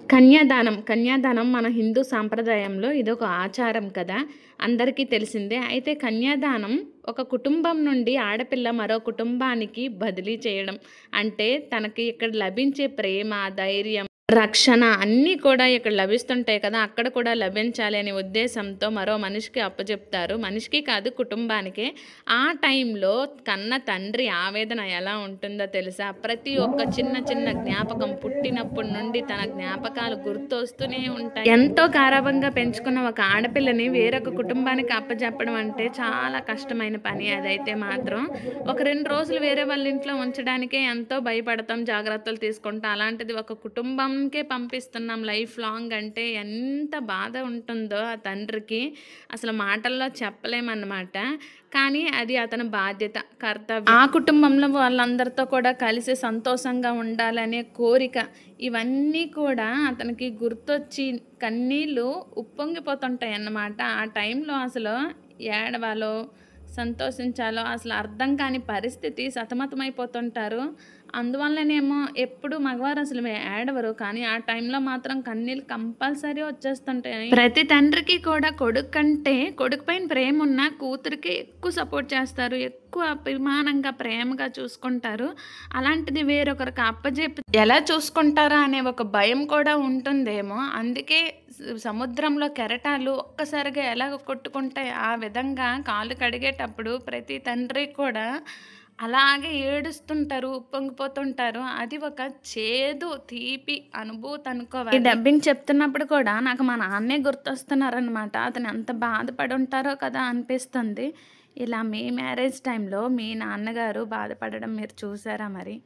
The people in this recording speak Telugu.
కన్యాదానం మన హిందూ సాంప్రదాయంలో ఇదొక ఆచారం కదా! అందరికీ తెలిసిందే. అయితే కన్యాదానం ఒక కుటుంబం నుండి ఆడపిల్ల మరో కుటుంబానికి బదిలీ చేయడం. అంటే తనకి ఇక్కడ లభించే ప్రేమ, ధైర్యం, రక్షణ అన్నీ కూడా ఇక్కడ లభిస్తుంటాయి కదా! అక్కడ కూడా లభించాలి అనే ఉద్దేశంతో మరో మనిషికి అప్పజెప్తారు. మనిషికి కాదు కుటుంబానికే. ఆ టైంలో కన్న తండ్రి ఆవేదన ఎలా ఉంటుందో తెలుసా? ప్రతి ఒక్క చిన్న చిన్న జ్ఞాపకం పుట్టినప్పటి నుండి తన జ్ఞాపకాలు గుర్తొస్తూనే ఉంటాయి. ఎంతో గారాబంగా పెంచుకున్న ఒక ఆడపిల్లని వేరొక కుటుంబానికి అప్పజెప్పడం అంటే చాలా కష్టమైన పని అదైతే మాత్రం. ఒక 2 రోజులు వేరే వాళ్ళ ఇంట్లో ఉంచడానికే ఎంతో భయపడతాం, జాగ్రత్తలు తీసుకుంటాం. అలాంటిది ఒక కుటుంబంకే పంపిస్తున్నాం లైఫ్ లాంగ్ అంటే ఎంత బాధ ఉంటుందో ఆ తండ్రికి అసలు మాటల్లో చెప్పలేమన్నమాట. కానీ అది అతని బాధ్యత, కర్తవ్యం. ఆ కుటుంబంలో వాళ్ళందరితో కూడా కలిసి సంతోషంగా ఉండాలనే కోరిక ఇవన్నీ కూడా అతనికి గుర్తొచ్చి కన్నీళ్ళు ఉప్పొంగిపోతుంటాయన్నమాట. ఆ టైంలో అసలు ఏడవాలో, సంతోషించాలో అసలు అర్థం కాని పరిస్థితి, సతమతమైపోతుంటారు. అందువల్లనేమో ఎప్పుడు మగవారు అసలు ఏడవరు. కానీ ఆ టైంలో మాత్రం కన్నీళ్ళు కంపల్సరీ వచ్చేస్తుంటాయి. ప్రతి తండ్రికి కూడా కొడుకు కంటే కొడుకు పైన ప్రేమ ఉన్న కూతురికి ఎక్కువ సపోర్ట్ చేస్తారు. ఎక్కువ అభిమానంగా, ప్రేమగా చూసుకుంటారు. అలాంటిది వేరొకరికి అప్పజెప్పి ఎలా చూసుకుంటారా అనే ఒక భయం కూడా ఉంటుందేమో. అందుకే సముద్రంలో కెరటాలు ఒక్కసారిగా ఎలాగ కొట్టుకుంటాయి ఆ విధంగా కాళ్ళు కడిగేటప్పుడు ప్రతి తండ్రి కూడా అలాగే ఏడుస్తుంటారు, ఉప్పొంగిపోతుంటారు. అది ఒక చేదు, తీపి అనుభూతి అనుకోవాలి. ఈ డబ్బింగ్ చెప్తున్నప్పుడు కూడా నాకు మా నాన్నే గుర్తొస్తున్నారనమాట. అతను ఎంత బాధపడి ఉంటారో కదా అనిపిస్తుంది. ఇలా మీ మ్యారేజ్ టైంలో మీ నాన్నగారు బాధపడడం మీరు చూసారా మరి?